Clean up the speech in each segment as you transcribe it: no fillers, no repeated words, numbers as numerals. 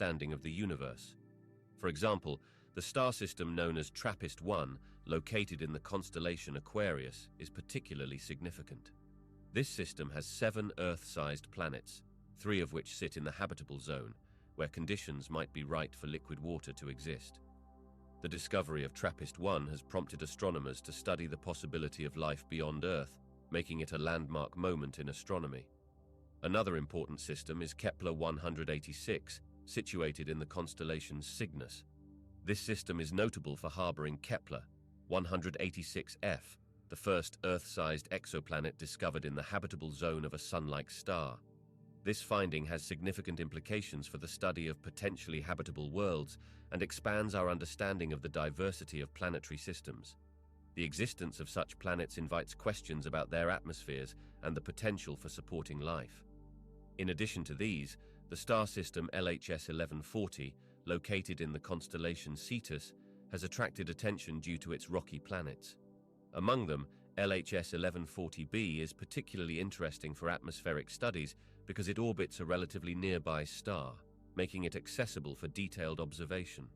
understanding of the universe. For example, the star system known as TRAPPIST-1, located in the constellation Aquarius, is particularly significant. This system has 7 Earth-sized planets, 3 of which sit in the habitable zone, where conditions might be right for liquid water to exist. The discovery of TRAPPIST-1 has prompted astronomers to study the possibility of life beyond Earth, making it a landmark moment in astronomy. Another important system is Kepler-186, situated in the constellation Cygnus. This system is notable for harboring Kepler-186f, the first Earth-sized exoplanet discovered in the habitable zone of a Sun-like star. This finding has significant implications for the study of potentially habitable worlds and expands our understanding of the diversity of planetary systems. The existence of such planets invites questions about their atmospheres and the potential for supporting life. In addition to these, the star system LHS 1140, located in the constellation Cetus, has attracted attention due to its rocky planets. Among them, LHS 1140b is particularly interesting for atmospheric studies because it orbits a relatively nearby star, making it accessible for detailed observation.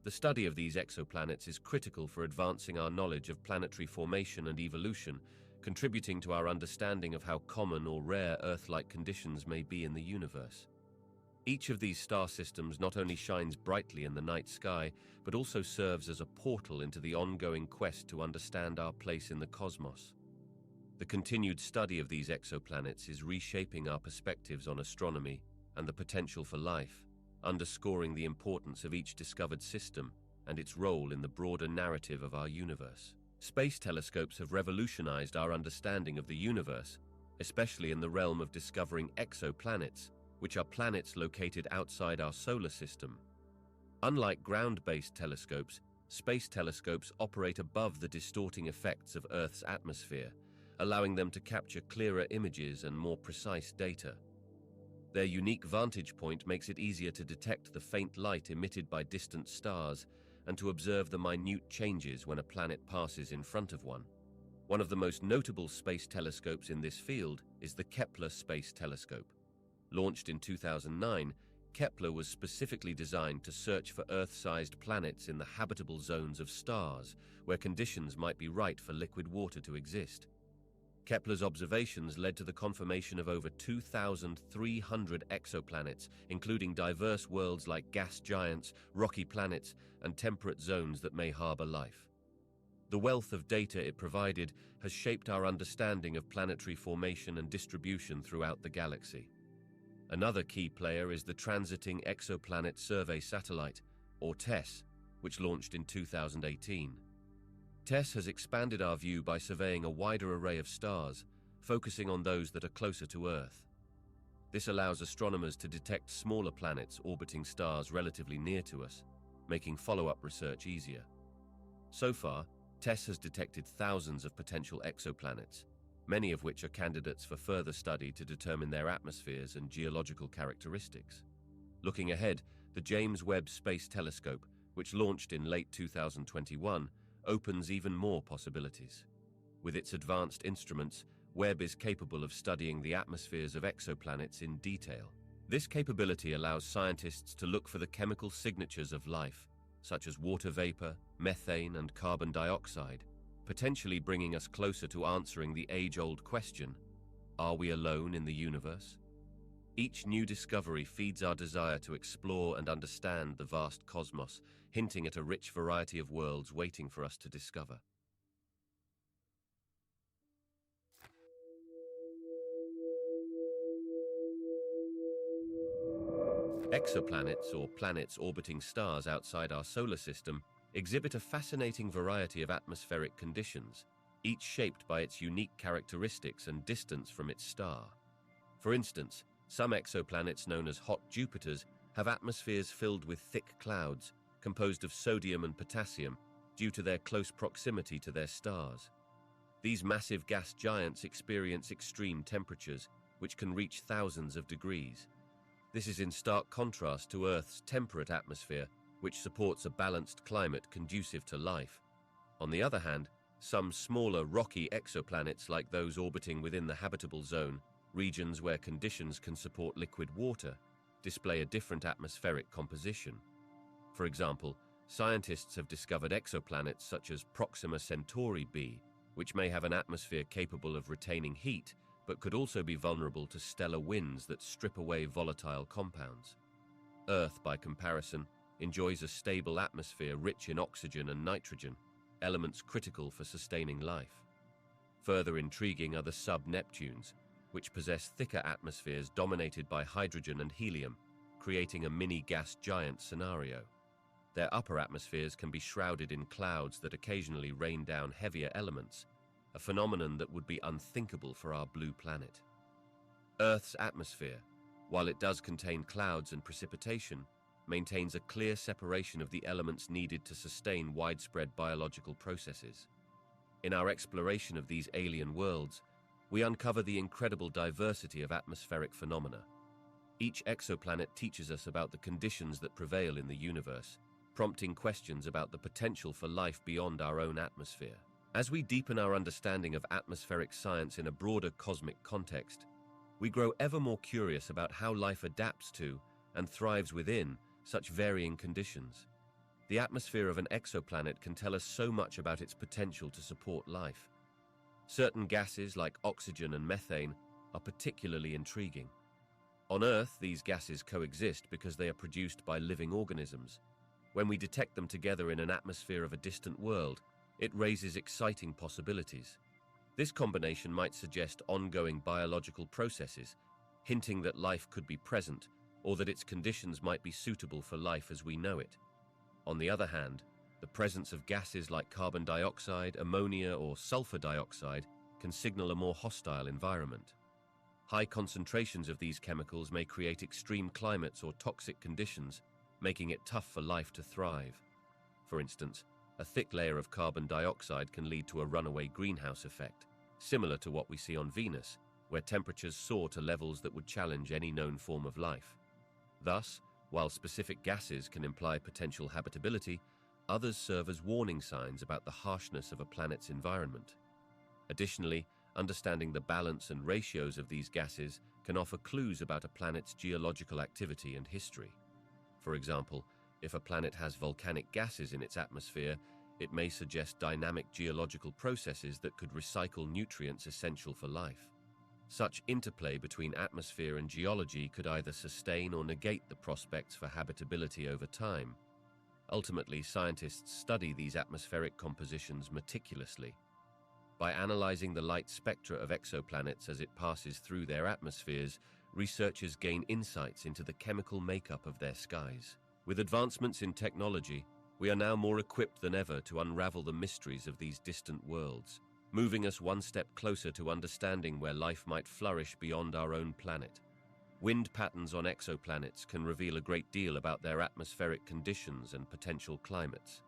The study of these exoplanets is critical for advancing our knowledge of planetary formation and evolution, contributing to our understanding of how common or rare Earth-like conditions may be in the universe. Each of these star systems not only shines brightly in the night sky, but also serves as a portal into the ongoing quest to understand our place in the cosmos. The continued study of these exoplanets is reshaping our perspectives on astronomy and the potential for life, underscoring the importance of each discovered system and its role in the broader narrative of our universe. Space telescopes have revolutionized our understanding of the universe, especially in the realm of discovering exoplanets, which are planets located outside our solar system. Unlike ground-based telescopes, space telescopes operate above the distorting effects of Earth's atmosphere, allowing them to capture clearer images and more precise data. Their unique vantage point makes it easier to detect the faint light emitted by distant stars and to observe the minute changes when a planet passes in front of one. One of the most notable space telescopes in this field is the Kepler Space Telescope. Launched in 2009, Kepler was specifically designed to search for Earth-sized planets in the habitable zones of stars, where conditions might be right for liquid water to exist. Kepler's observations led to the confirmation of over 2,300 exoplanets, including diverse worlds like gas giants, rocky planets, and temperate zones that may harbor life. The wealth of data it provided has shaped our understanding of planetary formation and distribution throughout the galaxy. Another key player is the Transiting Exoplanet Survey Satellite, or TESS, which launched in 2018. TESS has expanded our view by surveying a wider array of stars, focusing on those that are closer to Earth. This allows astronomers to detect smaller planets orbiting stars relatively near to us, making follow-up research easier. So far, TESS has detected thousands of potential exoplanets, many of which are candidates for further study to determine their atmospheres and geological characteristics. Looking ahead, the James Webb Space Telescope, which launched in late 2021, opens even more possibilities. With its advanced instruments, Webb is capable of studying the atmospheres of exoplanets in detail. This capability allows scientists to look for the chemical signatures of life, such as water vapor, methane, and carbon dioxide, potentially bringing us closer to answering the age-old question, are we alone in the universe? Each new discovery feeds our desire to explore and understand the vast cosmos, hinting at a rich variety of worlds waiting for us to discover. Exoplanets, or planets orbiting stars outside our solar system, exhibit a fascinating variety of atmospheric conditions, each shaped by its unique characteristics and distance from its star. For instance, some exoplanets known as hot Jupiters have atmospheres filled with thick clouds, composed of sodium and potassium, due to their close proximity to their stars. These massive gas giants experience extreme temperatures, which can reach thousands of degrees. This is in stark contrast to Earth's temperate atmosphere, which supports a balanced climate conducive to life. On the other hand, some smaller rocky exoplanets like those orbiting within the habitable zone, regions where conditions can support liquid water, display a different atmospheric composition. For example, scientists have discovered exoplanets such as Proxima Centauri b, which may have an atmosphere capable of retaining heat, but could also be vulnerable to stellar winds that strip away volatile compounds. Earth, by comparison, enjoys a stable atmosphere rich in oxygen and nitrogen, elements critical for sustaining life. Further intriguing are the sub-Neptunes, which possess thicker atmospheres dominated by hydrogen and helium, creating a mini-gas giant scenario. Their upper atmospheres can be shrouded in clouds that occasionally rain down heavier elements, a phenomenon that would be unthinkable for our blue planet. Earth's atmosphere, while it does contain clouds and precipitation, maintains a clear separation of the elements needed to sustain widespread biological processes. In our exploration of these alien worlds, we uncover the incredible diversity of atmospheric phenomena. Each exoplanet teaches us about the conditions that prevail in the universe, prompting questions about the potential for life beyond our own atmosphere. As we deepen our understanding of atmospheric science in a broader cosmic context, we grow ever more curious about how life adapts to and thrives within such varying conditions. The atmosphere of an exoplanet can tell us so much about its potential to support life. Certain gases like oxygen and methane are particularly intriguing. On Earth, these gases coexist because they are produced by living organisms. When we detect them together in an atmosphere of a distant world, it raises exciting possibilities. This combination might suggest ongoing biological processes, hinting that life could be present or that its conditions might be suitable for life as we know it. On the other hand, the presence of gases like carbon dioxide, ammonia, or sulfur dioxide can signal a more hostile environment. High concentrations of these chemicals may create extreme climates or toxic conditions, making it tough for life to thrive. For instance, a thick layer of carbon dioxide can lead to a runaway greenhouse effect, similar to what we see on Venus, where temperatures soar to levels that would challenge any known form of life. Thus, while specific gases can imply potential habitability, others serve as warning signs about the harshness of a planet's environment. Additionally, understanding the balance and ratios of these gases can offer clues about a planet's geological activity and history. For example, if a planet has volcanic gases in its atmosphere, it may suggest dynamic geological processes that could recycle nutrients essential for life. Such interplay between atmosphere and geology could either sustain or negate the prospects for habitability over time. Ultimately, scientists study these atmospheric compositions meticulously. By analyzing the light spectra of exoplanets as it passes through their atmospheres, researchers gain insights into the chemical makeup of their skies. With advancements in technology, we are now more equipped than ever to unravel the mysteries of these distant worlds, moving us one step closer to understanding where life might flourish beyond our own planet. Wind patterns on exoplanets can reveal a great deal about their atmospheric conditions and potential climates.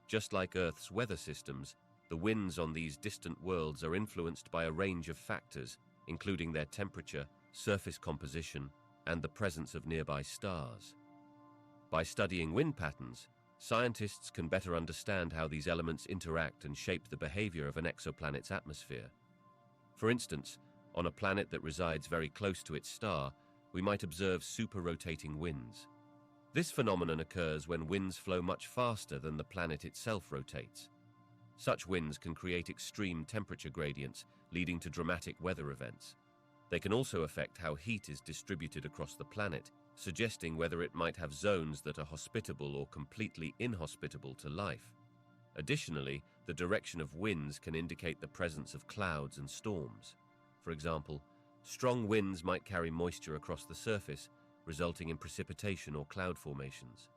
Just like Earth's weather systems, the winds on these distant worlds are influenced by a range of factors, including their temperature, surface composition, and the presence of nearby stars. By studying wind patterns, scientists can better understand how these elements interact and shape the behavior of an exoplanet's atmosphere. For instance, on a planet that resides very close to its star, we might observe super-rotating winds. This phenomenon occurs when winds flow much faster than the planet itself rotates. Such winds can create extreme temperature gradients, leading to dramatic weather events. They can also affect how heat is distributed across the planet, suggesting whether it might have zones that are hospitable or completely inhospitable to life. Additionally, the direction of winds can indicate the presence of clouds and storms. For example, strong winds might carry moisture across the surface, resulting in precipitation or cloud formations.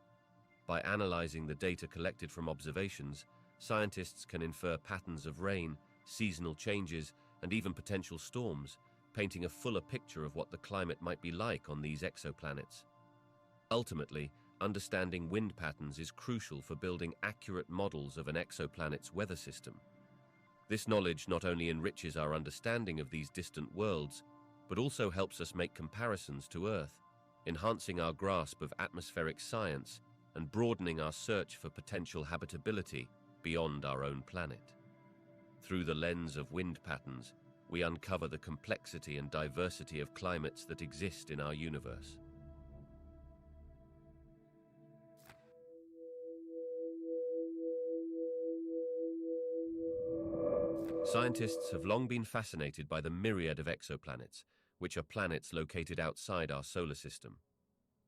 By analyzing the data collected from observations, scientists can infer patterns of rain, seasonal changes, and even potential storms, painting a fuller picture of what the climate might be like on these exoplanets. Ultimately, understanding wind patterns is crucial for building accurate models of an exoplanet's weather system. This knowledge not only enriches our understanding of these distant worlds, but also helps us make comparisons to Earth, enhancing our grasp of atmospheric science and broadening our search for potential habitability beyond our own planet. Through the lens of wind patterns, we uncover the complexity and diversity of climates that exist in our universe. Scientists have long been fascinated by the myriad of exoplanets, which are planets located outside our solar system.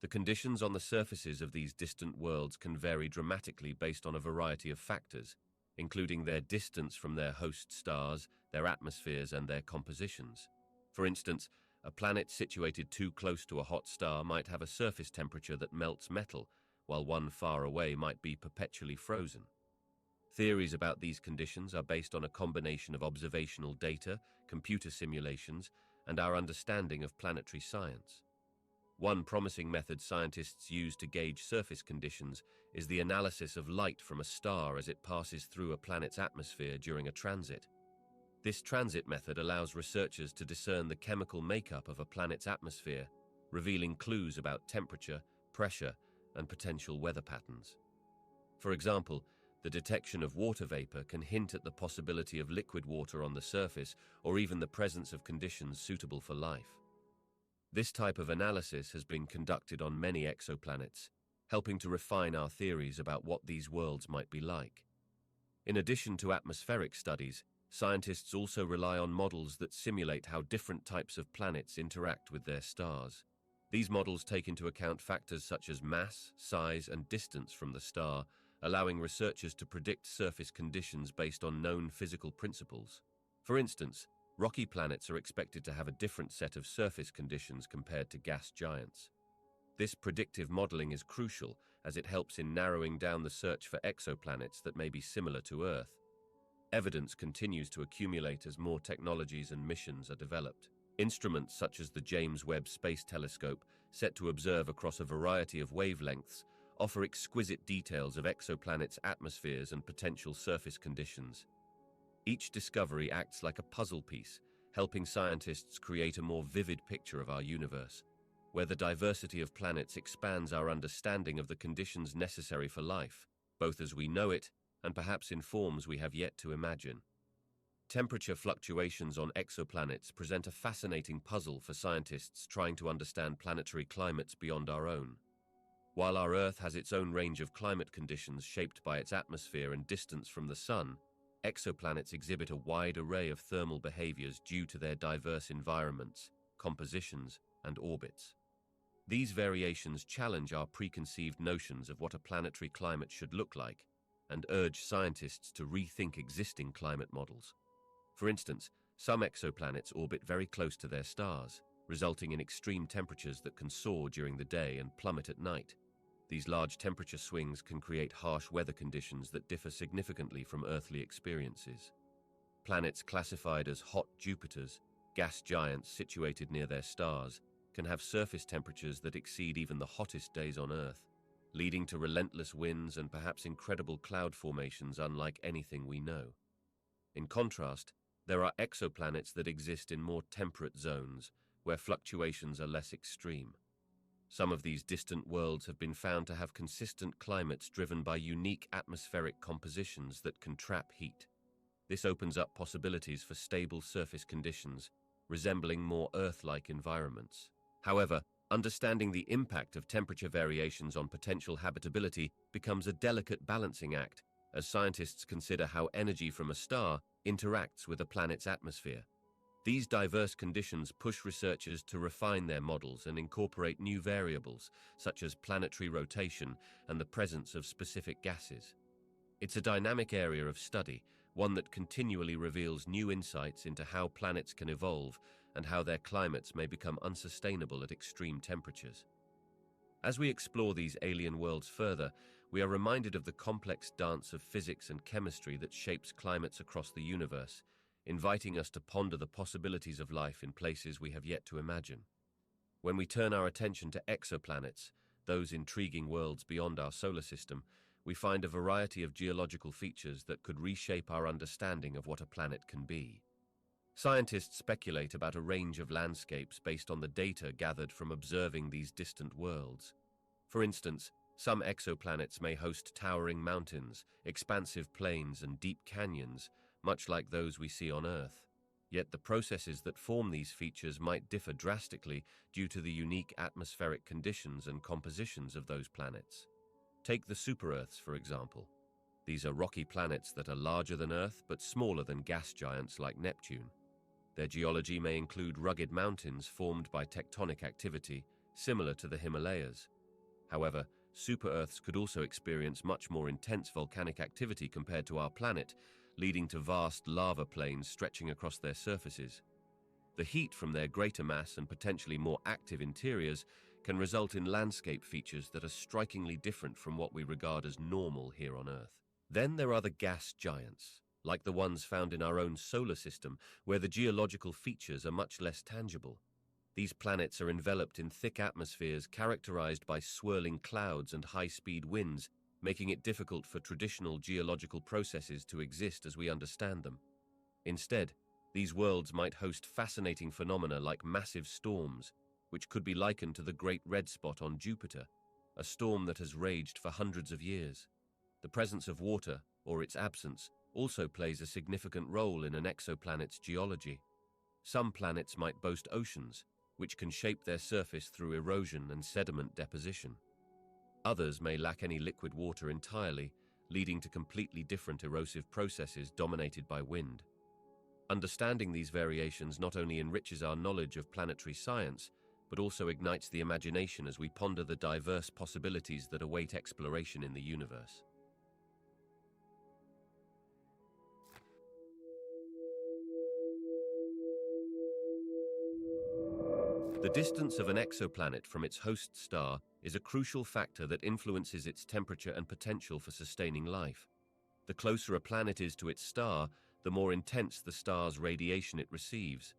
The conditions on the surfaces of these distant worlds can vary dramatically based on a variety of factors, including their distance from their host stars, their atmospheres, and their compositions. For instance, a planet situated too close to a hot star might have a surface temperature that melts metal, while one far away might be perpetually frozen. Theories about these conditions are based on a combination of observational data, computer simulations, and our understanding of planetary science. One promising method scientists use to gauge surface conditions is the analysis of light from a star as it passes through a planet's atmosphere during a transit. This transit method allows researchers to discern the chemical makeup of a planet's atmosphere, revealing clues about temperature, pressure, and potential weather patterns. For example, the detection of water vapor can hint at the possibility of liquid water on the surface or even the presence of conditions suitable for life. This type of analysis has been conducted on many exoplanets, helping to refine our theories about what these worlds might be like. In addition to atmospheric studies, scientists also rely on models that simulate how different types of planets interact with their stars. These models take into account factors such as mass, size, and distance from the star, allowing researchers to predict surface conditions based on known physical principles. For instance, rocky planets are expected to have a different set of surface conditions compared to gas giants. This predictive modeling is crucial as it helps in narrowing down the search for exoplanets that may be similar to Earth. Evidence continues to accumulate as more technologies and missions are developed. Instruments such as the James Webb Space Telescope, set to observe across a variety of wavelengths, offer exquisite details of exoplanets' atmospheres and potential surface conditions. Each discovery acts like a puzzle piece, helping scientists create a more vivid picture of our universe, where the diversity of planets expands our understanding of the conditions necessary for life, both as we know it and perhaps in forms we have yet to imagine. Temperature fluctuations on exoplanets present a fascinating puzzle for scientists trying to understand planetary climates beyond our own. While our Earth has its own range of climate conditions shaped by its atmosphere and distance from the Sun, exoplanets exhibit a wide array of thermal behaviors due to their diverse environments, compositions, and orbits. These variations challenge our preconceived notions of what a planetary climate should look like, and urge scientists to rethink existing climate models. For instance, some exoplanets orbit very close to their stars, resulting in extreme temperatures that can soar during the day and plummet at night. These large temperature swings can create harsh weather conditions that differ significantly from earthly experiences. Planets classified as hot Jupiters, gas giants situated near their stars, can have surface temperatures that exceed even the hottest days on Earth, leading to relentless winds and perhaps incredible cloud formations unlike anything we know. In contrast, there are exoplanets that exist in more temperate zones, where fluctuations are less extreme. Some of these distant worlds have been found to have consistent climates driven by unique atmospheric compositions that can trap heat. This opens up possibilities for stable surface conditions, resembling more Earth-like environments. However, understanding the impact of temperature variations on potential habitability becomes a delicate balancing act as scientists consider how energy from a star interacts with a planet's atmosphere. These diverse conditions push researchers to refine their models and incorporate new variables, such as planetary rotation and the presence of specific gases. It's a dynamic area of study, one that continually reveals new insights into how planets can evolve and how their climates may become unsustainable at extreme temperatures. As we explore these alien worlds further, we are reminded of the complex dance of physics and chemistry that shapes climates across the universe, inviting us to ponder the possibilities of life in places we have yet to imagine. When we turn our attention to exoplanets, those intriguing worlds beyond our solar system, we find a variety of geological features that could reshape our understanding of what a planet can be. Scientists speculate about a range of landscapes based on the data gathered from observing these distant worlds. For instance, some exoplanets may host towering mountains, expansive plains, and deep canyons, much like those we see on Earth. Yet the processes that form these features might differ drastically due to the unique atmospheric conditions and compositions of those planets. Take the super-Earths, for example. These are rocky planets that are larger than Earth but smaller than gas giants like Neptune. Their geology may include rugged mountains formed by tectonic activity, similar to the Himalayas. However, super-Earths could also experience much more intense volcanic activity compared to our planet, leading to vast lava plains stretching across their surfaces. The heat from their greater mass and potentially more active interiors can result in landscape features that are strikingly different from what we regard as normal here on Earth. Then there are the gas giants, like the ones found in our own solar system, where the geological features are much less tangible. These planets are enveloped in thick atmospheres characterized by swirling clouds and high-speed winds, making it difficult for traditional geological processes to exist as we understand them. Instead, these worlds might host fascinating phenomena like massive storms, which could be likened to the Great Red Spot on Jupiter, a storm that has raged for hundreds of years. The presence of water, or its absence, also plays a significant role in an exoplanet's geology. Some planets might boast oceans, which can shape their surface through erosion and sediment deposition. Others may lack any liquid water entirely, leading to completely different erosive processes dominated by wind. Understanding these variations not only enriches our knowledge of planetary science, but also ignites the imagination as we ponder the diverse possibilities that await exploration in the universe. The distance of an exoplanet from its host star is a crucial factor that influences its temperature and potential for sustaining life. The closer a planet is to its star, the more intense the star's radiation it receives.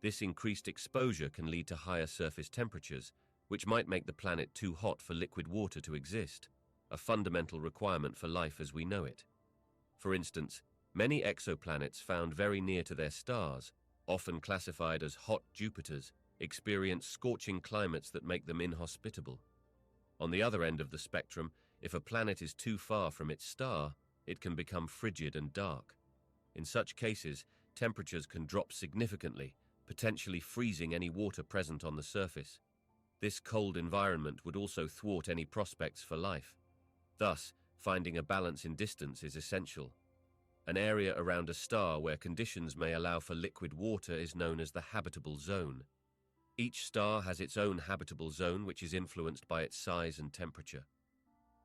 This increased exposure can lead to higher surface temperatures, which might make the planet too hot for liquid water to exist, a fundamental requirement for life as we know it. For instance, many exoplanets found very near to their stars, often classified as hot Jupiters, experience scorching climates that make them inhospitable. On the other end of the spectrum, if a planet is too far from its star, it can become frigid and dark. In such cases, temperatures can drop significantly, potentially freezing any water present on the surface. This cold environment would also thwart any prospects for life. Thus, finding a balance in distance is essential. An area around a star where conditions may allow for liquid water is known as the habitable zone. Each star has its own habitable zone, which is influenced by its size and temperature.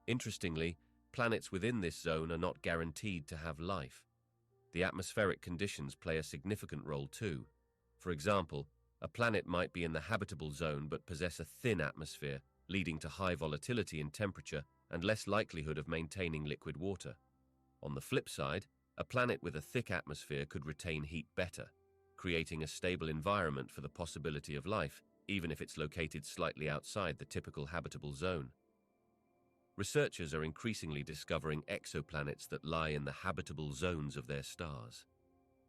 Interestingly, planets within this zone are not guaranteed to have life. The atmospheric conditions play a significant role too. For example, a planet might be in the habitable zone but possess a thin atmosphere, leading to high volatility in temperature and less likelihood of maintaining liquid water. On the flip side, a planet with a thick atmosphere could retain heat better, creating a stable environment for the possibility of life, even if it's located slightly outside the typical habitable zone. Researchers are increasingly discovering exoplanets that lie in the habitable zones of their stars.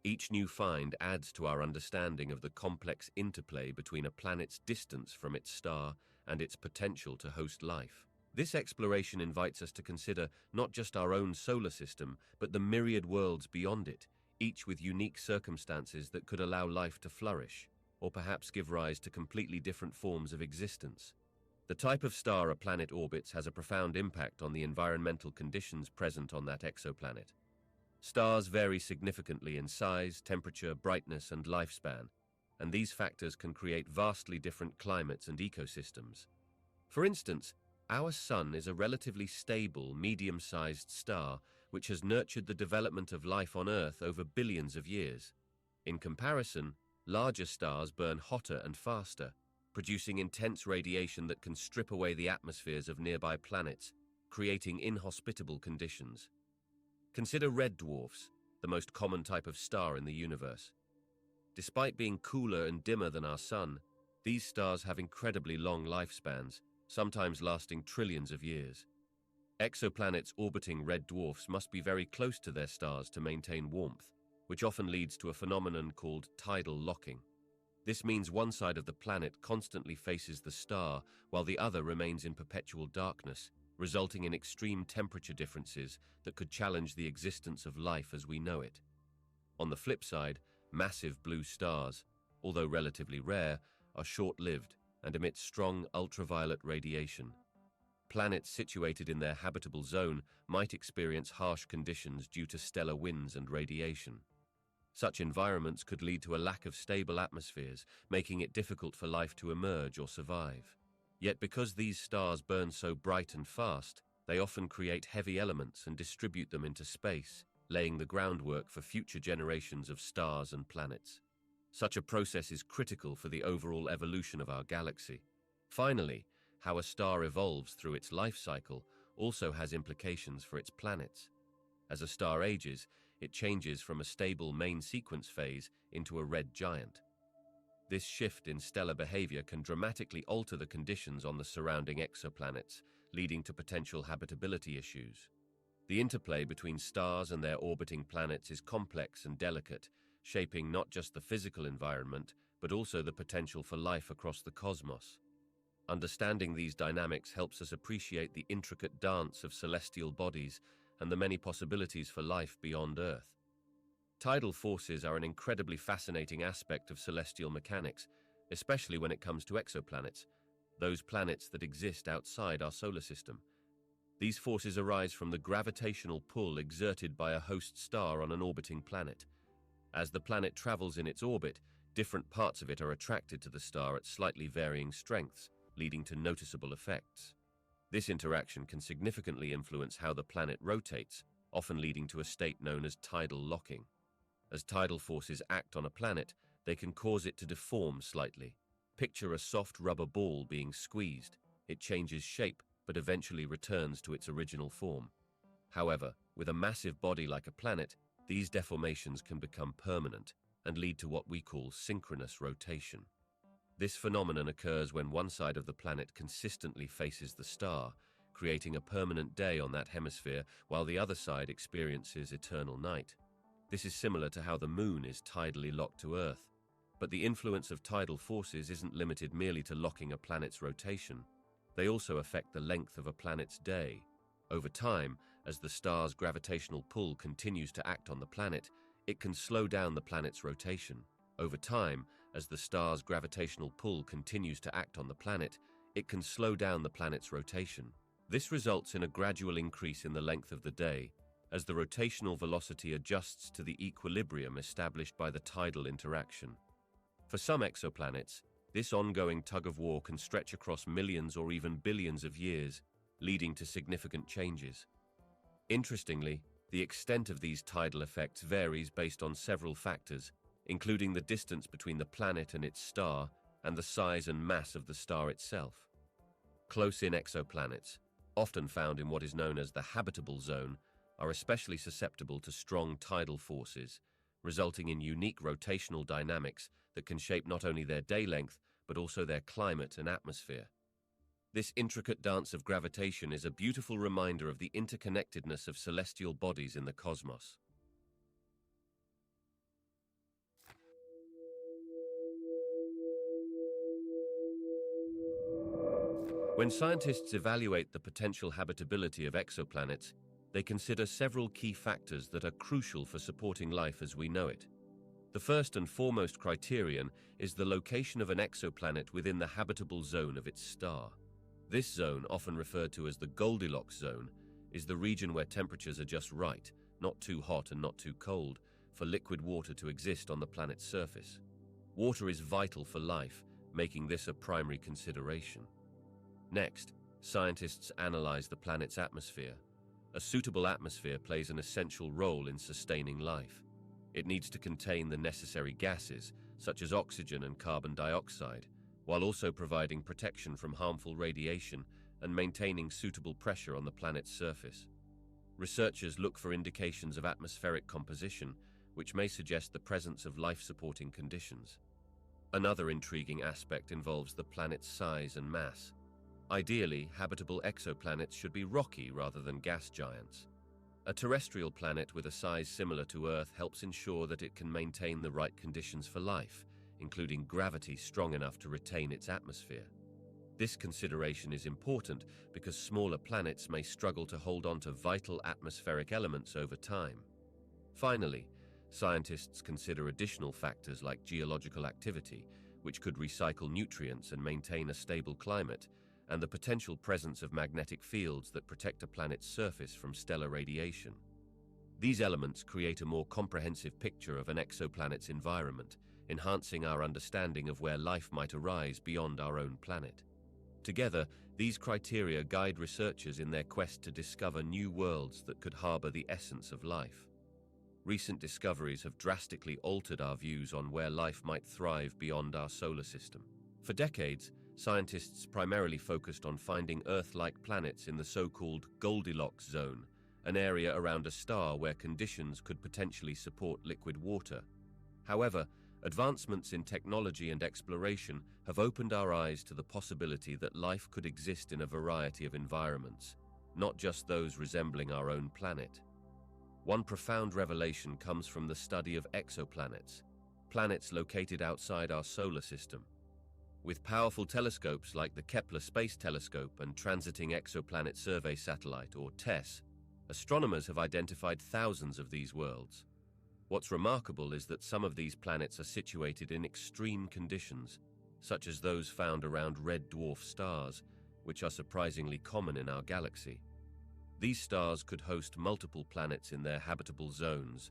Each new find adds to our understanding of the complex interplay between a planet's distance from its star and its potential to host life. This exploration invites us to consider not just our own solar system, but the myriad worlds beyond it, each with unique circumstances that could allow life to flourish, or perhaps give rise to completely different forms of existence. The type of star a planet orbits has a profound impact on the environmental conditions present on that exoplanet. Stars vary significantly in size, temperature, brightness, and lifespan, and these factors can create vastly different climates and ecosystems. For instance, our Sun is a relatively stable, medium-sized star which has nurtured the development of life on Earth over billions of years. In comparison, larger stars burn hotter and faster, producing intense radiation that can strip away the atmospheres of nearby planets, creating inhospitable conditions. Consider red dwarfs, the most common type of star in the universe. Despite being cooler and dimmer than our Sun, these stars have incredibly long lifespans, sometimes lasting trillions of years. Exoplanets orbiting red dwarfs must be very close to their stars to maintain warmth, which often leads to a phenomenon called tidal locking. This means one side of the planet constantly faces the star while the other remains in perpetual darkness, resulting in extreme temperature differences that could challenge the existence of life as we know it. On the flip side, massive blue stars, although relatively rare, are short-lived and emit strong ultraviolet radiation. Planets situated in their habitable zone might experience harsh conditions due to stellar winds and radiation. Such environments could lead to a lack of stable atmospheres, making it difficult for life to emerge or survive. Yet because these stars burn so bright and fast, they often create heavy elements and distribute them into space, laying the groundwork for future generations of stars and planets. Such a process is critical for the overall evolution of our galaxy. Finally, how a star evolves through its life cycle also has implications for its planets. As a star ages, it changes from a stable main sequence phase into a red giant. This shift in stellar behavior can dramatically alter the conditions on the surrounding exoplanets, leading to potential habitability issues. The interplay between stars and their orbiting planets is complex and delicate, shaping not just the physical environment, but also the potential for life across the cosmos. Understanding these dynamics helps us appreciate the intricate dance of celestial bodies and the many possibilities for life beyond Earth. Tidal forces are an incredibly fascinating aspect of celestial mechanics, especially when it comes to exoplanets, those planets that exist outside our solar system. These forces arise from the gravitational pull exerted by a host star on an orbiting planet. As the planet travels in its orbit, different parts of it are attracted to the star at slightly varying strengths, leading to noticeable effects. This interaction can significantly influence how the planet rotates, often leading to a state known as tidal locking. As tidal forces act on a planet, they can cause it to deform slightly. Picture a soft rubber ball being squeezed. It changes shape, but eventually returns to its original form. However, with a massive body like a planet, these deformations can become permanent and lead to what we call synchronous rotation. This phenomenon occurs when one side of the planet consistently faces the star, creating a permanent day on that hemisphere, while the other side experiences eternal night. This is similar to how the moon is tidally locked to Earth. But the influence of tidal forces isn't limited merely to locking a planet's rotation. They also affect the length of a planet's day. Over time, as the star's gravitational pull continues to act on the planet, it can slow down the planet's rotation. Over time, as the star's gravitational pull continues to act on the planet, it can slow down the planet's rotation. This results in a gradual increase in the length of the day, as the rotational velocity adjusts to the equilibrium established by the tidal interaction. For some exoplanets, this ongoing tug-of-war can stretch across millions or even billions of years, leading to significant changes. Interestingly, the extent of these tidal effects varies based on several factors, including the distance between the planet and its star and the size and mass of the star itself. Close-in exoplanets, often found in what is known as the habitable zone, are especially susceptible to strong tidal forces, resulting in unique rotational dynamics that can shape not only their day length, but also their climate and atmosphere. This intricate dance of gravitation is a beautiful reminder of the interconnectedness of celestial bodies in the cosmos. When scientists evaluate the potential habitability of exoplanets, they consider several key factors that are crucial for supporting life as we know it. The first and foremost criterion is the location of an exoplanet within the habitable zone of its star. This zone, often referred to as the Goldilocks zone, is the region where temperatures are just right, not too hot and not too cold, for liquid water to exist on the planet's surface. Water is vital for life, making this a primary consideration. Next, scientists analyze the planet's atmosphere. A suitable atmosphere plays an essential role in sustaining life. It needs to contain the necessary gases, such as oxygen and carbon dioxide, while also providing protection from harmful radiation and maintaining suitable pressure on the planet's surface. Researchers look for indications of atmospheric composition, which may suggest the presence of life-supporting conditions. Another intriguing aspect involves the planet's size and mass. Ideally, habitable exoplanets should be rocky rather than gas giants. A terrestrial planet with a size similar to Earth helps ensure that it can maintain the right conditions for life, including gravity strong enough to retain its atmosphere. This consideration is important because smaller planets may struggle to hold on to vital atmospheric elements over time. Finally, scientists consider additional factors like geological activity, which could recycle nutrients and maintain a stable climate, and the potential presence of magnetic fields that protect a planet's surface from stellar radiation. These elements create a more comprehensive picture of an exoplanet's environment, enhancing our understanding of where life might arise beyond our own planet. Together, these criteria guide researchers in their quest to discover new worlds that could harbor the essence of life. Recent discoveries have drastically altered our views on where life might thrive beyond our solar system. For decades, scientists primarily focused on finding Earth-like planets in the so-called Goldilocks zone, an area around a star where conditions could potentially support liquid water. However, advancements in technology and exploration have opened our eyes to the possibility that life could exist in a variety of environments, not just those resembling our own planet. One profound revelation comes from the study of exoplanets, planets located outside our solar system. With powerful telescopes like the Kepler Space Telescope and Transiting Exoplanet Survey Satellite, or TESS, astronomers have identified thousands of these worlds. What's remarkable is that some of these planets are situated in extreme conditions, such as those found around red dwarf stars, which are surprisingly common in our galaxy. These stars could host multiple planets in their habitable zones,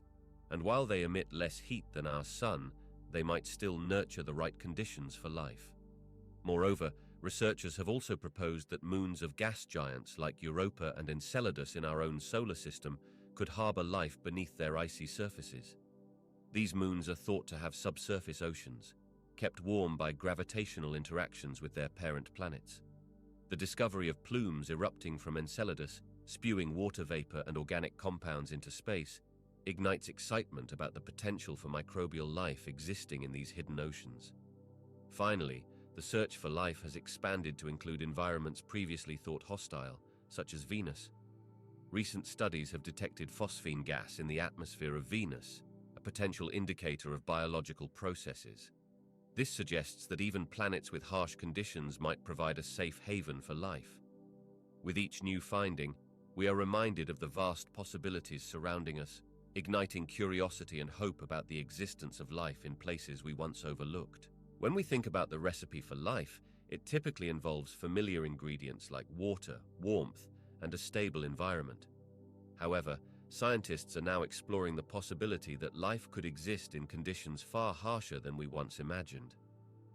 and while they emit less heat than our Sun, they might still nurture the right conditions for life. Moreover, researchers have also proposed that moons of gas giants like Europa and Enceladus in our own solar system could harbor life beneath their icy surfaces. These moons are thought to have subsurface oceans, kept warm by gravitational interactions with their parent planets. The discovery of plumes erupting from Enceladus, spewing water vapor and organic compounds into space, ignites excitement about the potential for microbial life existing in these hidden oceans. Finally, the search for life has expanded to include environments previously thought hostile, such as Venus. Recent studies have detected phosphine gas in the atmosphere of Venus, a potential indicator of biological processes. This suggests that even planets with harsh conditions might provide a safe haven for life. With each new finding, we are reminded of the vast possibilities surrounding us, igniting curiosity and hope about the existence of life in places we once overlooked. When we think about the recipe for life, it typically involves familiar ingredients like water, warmth, and a stable environment. However, scientists are now exploring the possibility that life could exist in conditions far harsher than we once imagined.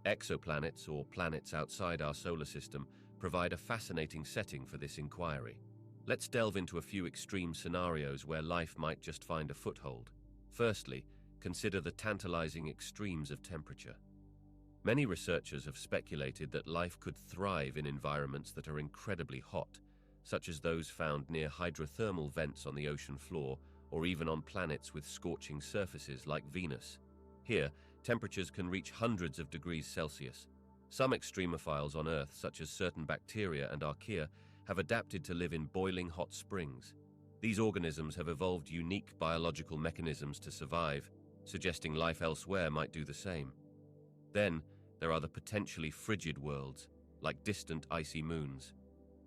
Exoplanets, or planets outside our solar system, provide a fascinating setting for this inquiry. Let's delve into a few extreme scenarios where life might just find a foothold. Firstly, consider the tantalizing extremes of temperature. Many researchers have speculated that life could thrive in environments that are incredibly hot, such as those found near hydrothermal vents on the ocean floor, or even on planets with scorching surfaces like Venus. Here, temperatures can reach hundreds of degrees Celsius. Some extremophiles on Earth, such as certain bacteria and archaea, have adapted to live in boiling hot springs. These organisms have evolved unique biological mechanisms to survive, suggesting life elsewhere might do the same. Then, there are the potentially frigid worlds, like distant icy moons.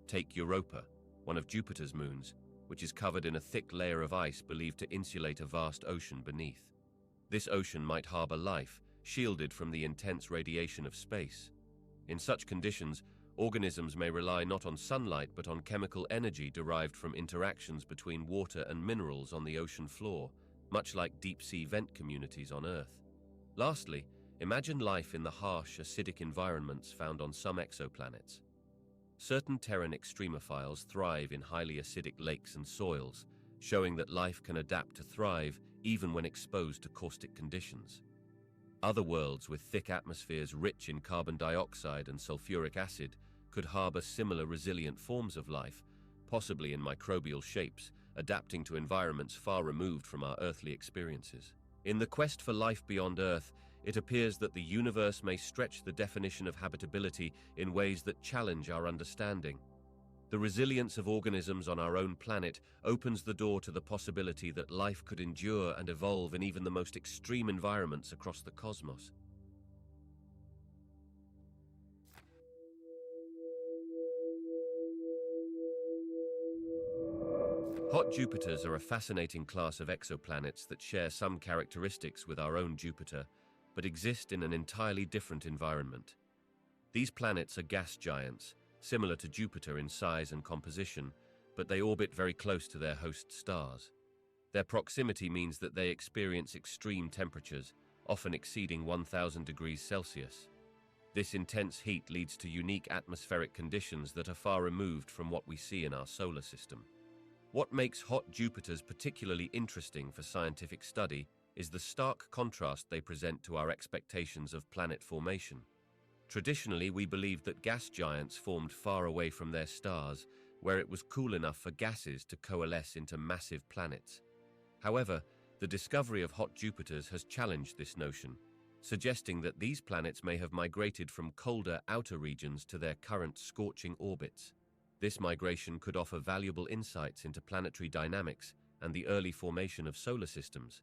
Take Europa, one of Jupiter's moons, which is covered in a thick layer of ice believed to insulate a vast ocean beneath. This ocean might harbor life, shielded from the intense radiation of space. In such conditions, organisms may rely not on sunlight but on chemical energy derived from interactions between water and minerals on the ocean floor, much like deep-sea vent communities on Earth. Lastly, imagine life in the harsh, acidic environments found on some exoplanets. Certain Terran extremophiles thrive in highly acidic lakes and soils, showing that life can adapt to thrive even when exposed to caustic conditions. Other worlds with thick atmospheres rich in carbon dioxide and sulfuric acid could harbor similar resilient forms of life, possibly in microbial shapes, adapting to environments far removed from our earthly experiences. In the quest for life beyond Earth, it appears that the universe may stretch the definition of habitability in ways that challenge our understanding. The resilience of organisms on our own planet opens the door to the possibility that life could endure and evolve in even the most extreme environments across the cosmos. Hot Jupiters are a fascinating class of exoplanets that share some characteristics with our own Jupiter, but exist in an entirely different environment. These planets are gas giants, similar to Jupiter in size and composition, but they orbit very close to their host stars. Their proximity means that they experience extreme temperatures, often exceeding 1000 degrees Celsius. This intense heat leads to unique atmospheric conditions that are far removed from what we see in our solar system. What makes hot Jupiters particularly interesting for scientific study is the stark contrast they present to our expectations of planet formation. Traditionally, we believed that gas giants formed far away from their stars, where it was cool enough for gases to coalesce into massive planets. However, the discovery of hot Jupiters has challenged this notion, suggesting that these planets may have migrated from colder outer regions to their current scorching orbits. This migration could offer valuable insights into planetary dynamics and the early formation of solar systems.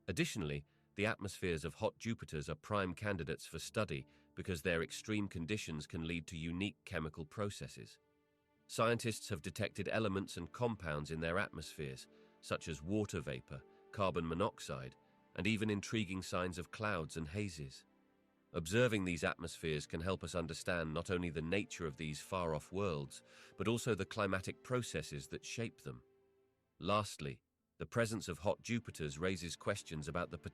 Additionally, the atmospheres of hot Jupiters are prime candidates for study because their extreme conditions can lead to unique chemical processes. Scientists have detected elements and compounds in their atmospheres, such as water vapor, carbon monoxide, and even intriguing signs of clouds and hazes. Observing these atmospheres can help us understand not only the nature of these far-off worlds, but also the climatic processes that shape them. Lastly, the presence of hot Jupiters raises questions about the